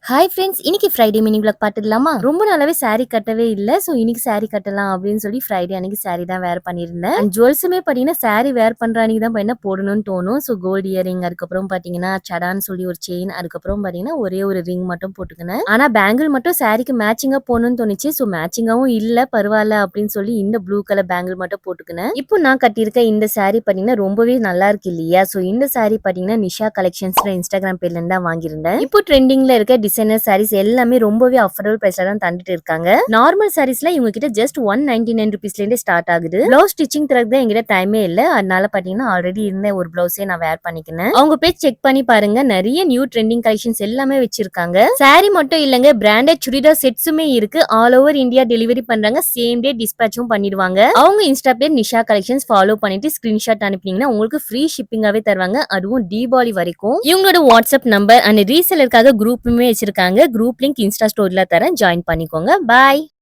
Hi friends, இன்னைக்கு Friday mini vlog பார்த்துடலாமா? ரொம்ப நாளாவே saree கட்டவே இல்ல. ஸோ இன்னைக்கு saree கட்டலாம் அப்படின்னு சொல்லி ஃப்ரைடே அன்னைக்கு saree தான் வேர் பண்ணியிருந்தேன். அண்ட் ஜுவல்ஸுமே பார்த்தீங்கன்னா saree வேர் பண்ற அன்னைக்கு தான் பார்த்தீங்கன்னா போடணும்னு தோணும். ஸோ கோல்டு இயரிங், அதுக்கப்புறம் பார்த்தீங்கன்னா சடான்னு சொல்லி ஒரு செயின், அதுக்கப்புறம் பார்த்தீங்கன்னா ஒரே ஒரு ரிங் மட்டும் போட்டுக்கினேன். ஆனா பேங்கிள் மட்டும் சாரிக்கு மேட்சிங்கா போடணும்னு தோணுச்சு. ஸோ மேட்சிங்காவும் இல்ல, பரவாயில்ல அப்படின்னு சொல்லி இந்த ப்ளூ கலர் பேங்கிள் மட்டும் போட்டுக்கினேன். இப்போ நான் கட்டியிருக்க இந்த saree பார்த்தீங்கன்னா ரொம்பவே நல்லா இருக்கு இல்லையா? ஸோ இந்த saree பார்த்தீங்கன்னா நிஷா கலெக்ஷன்ஸ்ல இன்ஸ்டாகிராம் பேர்ல இருந்து தான் வாங்கியிருந்தேன். இப்போ ட்ரெண்டிங்ல இருக்க டிசைனர் சாரீஸ் எல்லாமே ரொம்பவே அஃபோர்டபுள் பிரைஸ்ல தான் தந்துட்டு இருக்காங்க. நார்மல் சாரீஸ்ல இவங்க கிட்ட ஜஸ்ட் 199 ருபீஸ்ல இருந்தே ஸ்டார்ட் ஆகுது. பிளவுஸ் ஸ்டிச்சிங் தரக்கு தான் என்கிட்ட டைமே இல்ல. அதனால பாத்தீங்கன்னா ஆல்ரெடி இருந்த ஒரு பிளவுஸே நான் வேர் பண்ணிக்கினேன். அவங்க பேஜ் செக் பண்ணி பாருங்க, நிறைய நியூ ட்ரெண்டிங் கலெக்ஷன்ஸ் எல்லாமே வச்சிருக்காங்க. சாரி மட்டும் இல்லங்க, பிராண்டட் சுடிதார் செட்ஸுமே இருக்கு. ஆல் ஓவர் இந்தியா டெலிவரி பண்றாங்க. சேம் டே டிஸ்பேச்சும் பண்ணிடுவாங்க. அவங்க இன்ஸ்டா பேர் நிஷா கலெக்ஷன்ஸ் ஃபாலோ பண்ணிட்டு ஸ்கிரீன்ஷாட் அனுப்பினீங்கன்னா உங்களுக்கு ஃப்ரீ ஷிப்பிங்காவே தருவாங்க. அதுவும் தீபாவளி வரைக்கும். இவங்களோட வாட்ஸ்அப் நம்பர் அண்ட் ரீசெலருக்காக குரூப்புமே வச்சிருக்காங்க. குரூப் லிங்க் இன்ஸ்டா ஸ்டோரியில தரேன், ஜாயின் பண்ணிக்கோங்க. பாய்.